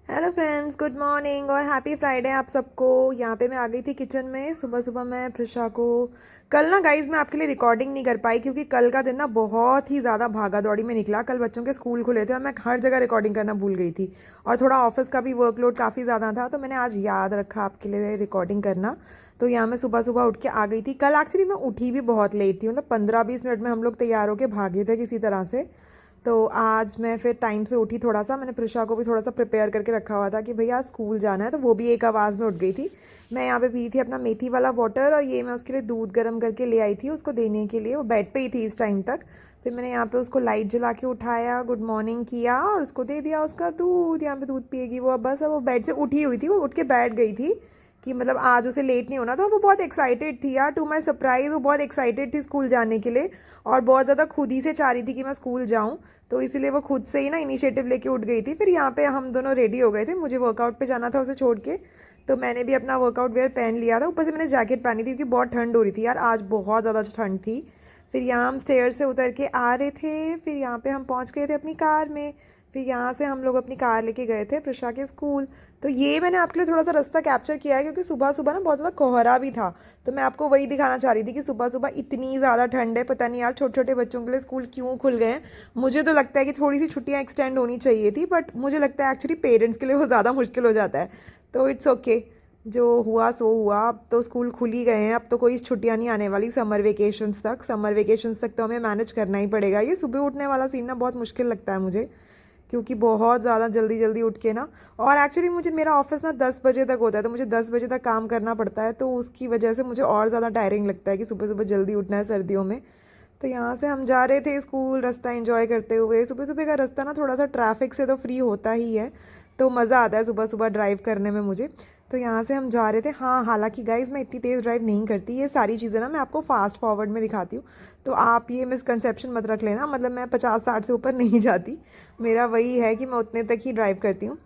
Hello friends, good morning और happy Friday आप सबको। यहाँ पे मैं आ गई थी किचन में। सुबह सुबह मैं प्रिशा को कल ना गाइज मैं आपके लिए रिकॉर्डिंग नहीं कर पाई क्योंकि कल का दिन ना बहुत ही ज़्यादा भागा दौड़ी में निकला। कल बच्चों के स्कूल खुले थे और मैं हर जगह रिकॉर्डिंग करना भूल गई थी और थोड़ा ऑफिस का भी वर्कलोड काफ़ी ज़्यादा था, तो मैंने आज याद रखा आपके लिए रिकॉर्डिंग करना। तो यहाँ मैं सुबह सुबह उठ के आ गई थी। कल एक्चुअली मैं उठी भी बहुत लेट थी, मतलब 15-20 मिनट में हम लोग तैयार होकर भागे थे किसी तरह से। तो आज मैं फिर टाइम से उठी थोड़ा सा। मैंने प्रिशा को भी थोड़ा सा प्रिपेयर करके रखा हुआ था कि भैया स्कूल जाना है, तो वो भी एक आवाज़ में उठ गई थी। मैं यहाँ पे पी थी अपना मेथी वाला वाटर और ये मैं उसके लिए दूध गर्म करके ले आई थी उसको देने के लिए। वो बेड पे ही थी इस टाइम तक। फिर मैंने यहाँ पे उसको लाइट जला के उठाया, गुड मॉर्निंग किया और उसको दे दिया उसका दूध। यहाँ पे दूध पिएगी वो। अब बस अब वो बेड से उठी हुई थी, वो उठ के बैठ गई थी कि मतलब आज उसे लेट नहीं होना था। वो बहुत एक्साइटेड थी यार, टू माय सरप्राइज वो बहुत एक्साइटेड थी स्कूल जाने के लिए और बहुत ज़्यादा खुद ही से चाह रही थी कि मैं स्कूल जाऊँ। तो इसीलिए वो खुद से ही ना इनिशिएटिव लेके उठ गई थी। फिर यहाँ पे हम दोनों रेडी हो गए थे, मुझे वर्कआउट पे जाना था उसे छोड़ के। तो मैंने भी अपना वर्कआउट वेयर पहन लिया था, ऊपर से मैंने जैकेट पहनी थी क्योंकि बहुत ठंड हो रही थी यार, आज बहुत ज़्यादा ठंड थी। फिर यहाँ हम स्टेयर से उतर के आ रहे थे, फिर यहाँ पे हम पहुँच गए थे अपनी कार में। फिर यहाँ से हम लोग अपनी कार लेके गए थे प्रशा के स्कूल। तो ये मैंने आपके लिए थोड़ा सा रास्ता कैप्चर किया है क्योंकि सुबह सुबह ना बहुत ज़्यादा कोहरा भी था। तो मैं आपको वही दिखाना चाह रही थी कि सुबह सुबह इतनी ज़्यादा ठंड है। पता नहीं यार छोटे छोटे बच्चों के लिए स्कूल क्यों खुल गए हैं। मुझे तो लगता है कि थोड़ी सी छुट्टियाँ एक्सटेंड होनी चाहिए थी, बट मुझे लगता है एक्चुअली पेरेंट्स के लिए वो ज़्यादा मुश्किल हो जाता है। तो इट्स ओके, जो हुआ सो हुआ। अब तो स्कूल खुल ही गए हैं, अब तो कोई छुट्टियां नहीं आने वाली समर वेकेशंस तक। समर वेकेशंस तक तो हमें मैनेज करना ही पड़ेगा। ये सुबह उठने वाला सीन ना बहुत मुश्किल लगता है मुझे क्योंकि बहुत ज़्यादा जल्दी जल्दी उठ के ना, और एक्चुअली मुझे मेरा ऑफिस ना 10 बजे तक होता है, तो मुझे 10 बजे तक काम करना पड़ता है। तो उसकी वजह से मुझे और ज़्यादा टायरिंग लगता है कि सुबह सुबह जल्दी उठना है सर्दियों में। तो यहाँ से हम जा रहे थे स्कूल रास्ता एंजॉय करते हुए। सुबह सुबह का रास्ता ना थोड़ा सा ट्रैफिक से तो फ्री होता ही है, तो मज़ा आता है सुबह सुबह ड्राइव करने में मुझे। तो यहाँ से हम जा रहे थे। हाँ, हालांकि गाइज मैं इतनी तेज़ ड्राइव नहीं करती, ये सारी चीज़ें ना मैं आपको फास्ट फॉरवर्ड में दिखाती हूँ। तो आप ये मिसकंसेप्शन मत रख लेना, मतलब मैं 50-60 से ऊपर नहीं जाती। मेरा वही है कि मैं उतने तक ही ड्राइव करती हूँ।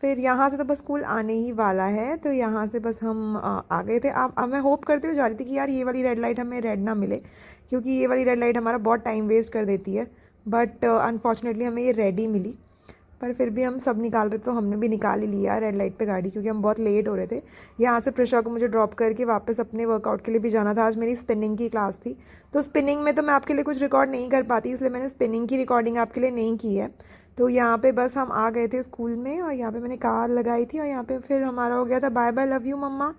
फिर यहाँ से तो बस स्कूल आने ही वाला है, तो यहाँ से बस हम आ गए थे। अब मैं होप करते हुए जा रही थी कि यार ये वाली रेड लाइट हमें रेड ना मिले क्योंकि ये वाली रेड लाइट हमारा बहुत टाइम वेस्ट कर देती है। बट अनफॉर्चुनेटली हमें ये रेड ही मिली। पर फिर भी हम सब निकाल रहे थे तो हमने भी निकाल ही लिया रेड लाइट पे गाड़ी, क्योंकि हम बहुत लेट हो रहे थे। यहाँ से प्रिशा को मुझे ड्रॉप करके वापस अपने वर्कआउट के लिए भी जाना था। आज मेरी स्पिनिंग की क्लास थी, तो स्पिनिंग में तो मैं आपके लिए कुछ रिकॉर्ड नहीं कर पाती, इसलिए मैंने स्पिनिंग की रिकॉर्डिंग आपके लिए नहीं की है। तो यहाँ पे बस हम आ गए थे स्कूल में और यहाँ पे मैंने कार लगाई थी और यहाँ पे फिर हमारा हो गया था बाय बाय लव यू मम्मा।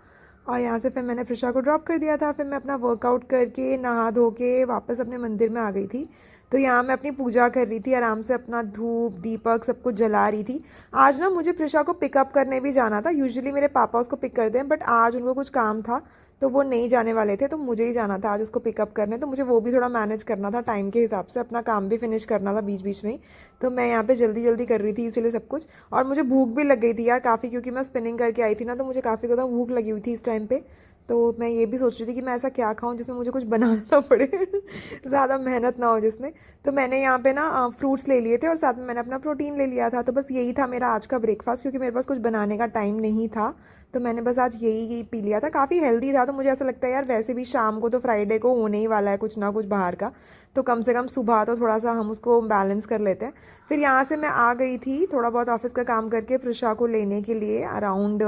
और यहाँ से फिर मैंने प्रिशा को ड्रॉप कर दिया था। फिर मैं अपना वर्कआउट करके नहा धो के वापस अपने मंदिर में आ गई थी। तो यहाँ मैं अपनी पूजा कर रही थी, आराम से अपना धूप दीपक सब कुछ जला रही थी। आज ना मुझे प्रिशा को पिकअप करने भी जाना था। यूजुअली मेरे पापा उसको पिक करते हैं, बट आज उनको कुछ काम था तो वो नहीं जाने वाले थे, तो मुझे ही जाना था आज उसको पिकअप करने। तो मुझे वो भी थोड़ा मैनेज करना था टाइम के हिसाब से, अपना काम भी फिनिश करना था बीच बीच में ही। तो मैं यहाँ पे जल्दी जल्दी कर रही थी इसीलिए सब कुछ। और मुझे भूख भी लग गई थी यार काफ़ी, क्योंकि मैं स्पिनिंग करके आई थी ना, तो मुझे काफ़ी ज़्यादा भूख लगी हुई थी इस टाइम पे। तो मैं ये भी सोच रही थी कि मैं ऐसा क्या खाऊं जिसमें मुझे कुछ बनाना ना पड़े ज़्यादा मेहनत ना हो जिसमें। तो मैंने यहाँ पे ना फ्रूट्स ले लिए थे और साथ में मैंने अपना प्रोटीन ले लिया था। तो बस यही था मेरा आज का ब्रेकफास्ट, क्योंकि मेरे पास कुछ बनाने का टाइम नहीं था। तो मैंने बस आज यही पी लिया था, काफ़ी हेल्दी था। तो मुझे ऐसा लगता है यार वैसे भी शाम को तो फ्राइडे को होने ही वाला है कुछ ना कुछ बाहर का, तो कम से कम सुबह तो थोड़ा सा हम उसको बैलेंस कर लेते हैं। फिर यहाँ से मैं आ गई थी थोड़ा बहुत ऑफिस का काम करके प्रिशा को लेने के लिए। अराउंड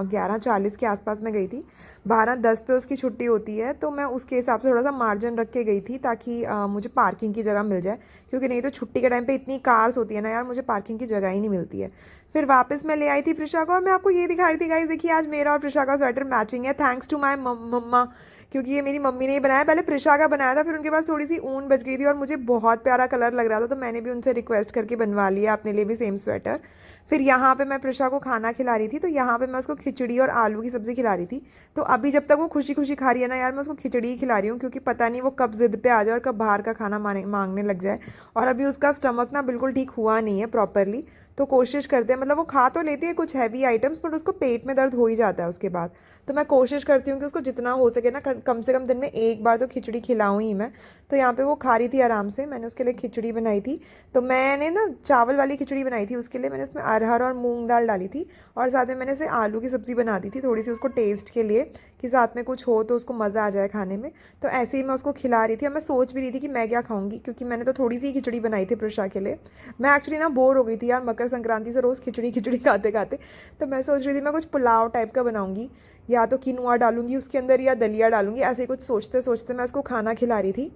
11:40 के आसपास में गई थी। 12:10 पे उसकी छुट्टी होती है, तो मैं उसके हिसाब से थोड़ा सा मार्जिन रख के गई थी ताकि मुझे पार्किंग की जगह मिल जाए, क्योंकि नहीं तो छुट्टी के टाइम पे इतनी कार्स होती है ना यार, मुझे पार्किंग की जगह ही नहीं मिलती है। फिर वापस मैं ले आई थी प्रिशा को और मैं आपको ये दिखा रही थी गाइस, देखिए आज मेरा और प्रिशा का स्वेटर मैचिंग है, थैंक्स टू माय मम्मा। क्योंकि ये मेरी मम्मी ने ही बनाया, पहले प्रिशा का बनाया था, फिर उनके पास थोड़ी सी ऊन बच गई थी और मुझे बहुत प्यारा कलर लग रहा था, तो मैंने भी उनसे रिक्वेस्ट करके बनवा लिया अपने लिए भी सेम स्वेटर। फिर यहाँ पे मैं प्रिशा को खाना खिला रही थी, तो यहाँ पे मैं उसको खिचड़ी और आलू की सब्ज़ी खिला रही थी। तो अभी जब तक वो खुशी खुशी खा रही है ना यार, मैं उसको खिचड़ी ही खिला रही हूँ, क्योंकि पता नहीं वो कब जिद पे आ जाए और कब बाहर का खाना मांगने लग जाए। और अभी उसका स्टमक ना बिल्कुल ठीक हुआ नहीं है प्रॉपरली, तो कोशिश करते हैं, मतलब वो खा तो लेती है कुछ हैवी आइटम्स, बट उसको पेट में दर्द हो ही जाता है उसके बाद। तो मैं कोशिश करती हूँ कि उसको जितना हो सके ना कम से कम दिन में एक बार तो खिचड़ी खिलाऊँ ही मैं। तो यहाँ पे वो खा रही थी आराम से, मैंने उसके लिए खिचड़ी बनाई थी। तो मैंने ना चावल वाली खिचड़ी बनाई थी उसके लिए, मैंने उसमें अरहर और मूंग दाल डाली थी और साथ में मैंने इसे आलू की सब्ज़ी बना दी थी थोड़ी सी उसको टेस्ट के लिए, कि साथ में कुछ हो तो उसको मज़ा आ जाए खाने में। तो ऐसे ही मैं उसको खिला रही थी और मैं सोच भी रही थी कि मैं क्या खाऊंगी, क्योंकि मैंने तो थोड़ी सी खिचड़ी बनाई थी प्रशा के लिए। मैं एक्चुअली ना बोर हो गई थी यार मकर संक्रांति से रोज़ खिचड़ी खिचड़ी खाते खाते। तो मैं सोच रही थी मैं कुछ पुलाव टाइप का बनाऊंगी, या तो किनुआ डालूंगी उसके अंदर या दलिया डालूंगी, ऐसे ही कुछ सोचते सोचते मैं उसको खाना खिला रही थी।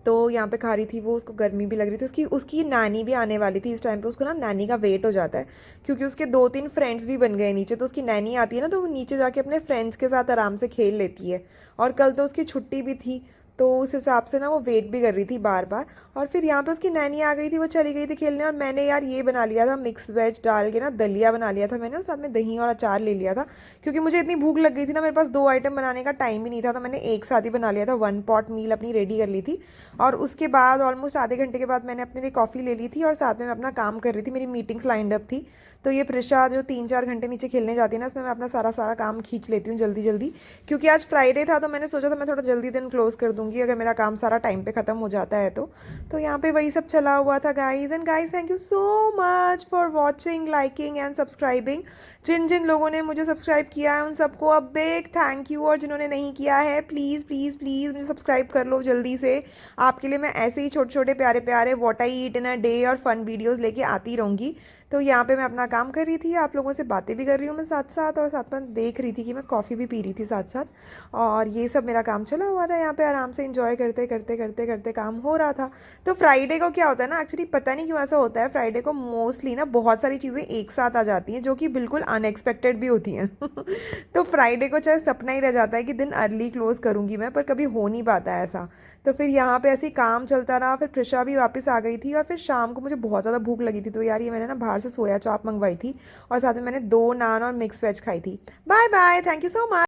तो यहाँ पे खा रही थी वो, उसको गर्मी भी लग रही थी। उसकी उसकी नानी भी आने वाली थी इस टाइम पे, उसको ना नानी का वेट हो जाता है, क्योंकि उसके 2-3 फ्रेंड्स भी बन गए नीचे। तो उसकी नानी आती है ना, तो वो नीचे जाके अपने फ्रेंड्स के साथ आराम से खेल लेती है। और कल तो उसकी छुट्टी भी थी, तो उस हिसाब से ना वो वेट भी कर रही थी बार बार। और फिर यहाँ पे उसकी नैनी आ गई थी, वो चली गई थी खेलने, और मैंने यार ये बना लिया था मिक्स वेज डाल के ना, दलिया बना लिया था मैंने, और साथ में दही और अचार ले लिया था। क्योंकि मुझे इतनी भूख लग गई थी ना, मेरे पास 2 आइटम बनाने का टाइम भी नहीं था, तो मैंने एक साथ ही बना लिया था, 1 पॉट मील अपनी रेडी कर ली थी। और उसके बाद ऑलमोस्ट आधे घंटे के बाद मैंने अपने लिए कॉफ़ी ले ली थी, और साथ में मैं अपना काम कर रही थी, मेरी मीटिंग्स लाइंड अप थी। तो ये प्रिशा जो 3-4 घंटे नीचे खेलने जाती है ना, इसमें मैं अपना सारा सारा काम खींच लेती हूँ जल्दी जल्दी। क्योंकि आज फ्राइडे था, तो मैंने सोचा था मैं थोड़ा जल्दी दिन क्लोज कर दूंगी अगर मेरा काम सारा टाइम पे ख़त्म हो जाता है तो। यहाँ पे वही सब चला हुआ था guys. And guys, thank you so much for watching, liking and subscribing. जिन जिन लोगों ने मुझे सब्सक्राइब किया है उन सबको अ बिग थैंक यू, और जिन्होंने नहीं किया है प्लीज़ प्लीज़ प्लीज़ मुझे सब्सक्राइब कर लो जल्दी से। आपके लिए मैं ऐसे ही छोटे छोटे प्यारे प्यारे what I eat in a day और फन वीडियोस लेके आती रहूँगी। तो यहाँ पे मैं अपना काम कर रही थी, आप लोगों से बातें भी कर रही हूँ मैं साथ साथ, और साथ में देख रही थी कि मैं कॉफ़ी भी पी रही थी साथ साथ। और ये सब मेरा काम चला हुआ था यहाँ पे, आराम से इंजॉय करते करते करते करते काम हो रहा था। तो फ्राइडे को क्या होता है ना, एक्चुअली पता नहीं क्यों ऐसा होता है, फ्राइडे को मोस्टली ना बहुत सारी चीज़ें एक साथ आ जाती हैं जो कि बिल्कुल अनएक्सपेक्टेड भी होती हैं। तो फ्राइडे को चाहे सपना ही रह जाता है कि दिन अर्ली क्लोज करूँगी मैं, पर कभी हो नहीं पाता है ऐसा। तो फिर यहाँ पे ऐसे ही काम चलता रहा, फिर प्रिशा भी वापस आ गई थी, और फिर शाम को मुझे बहुत ज़्यादा भूख लगी थी, तो यार ये मैंने ना बाहर से सोया चाप मंगवाई थी, और साथ में मैंने 2 नान और मिक्स वेज खाई थी। Bye bye, thank you so much.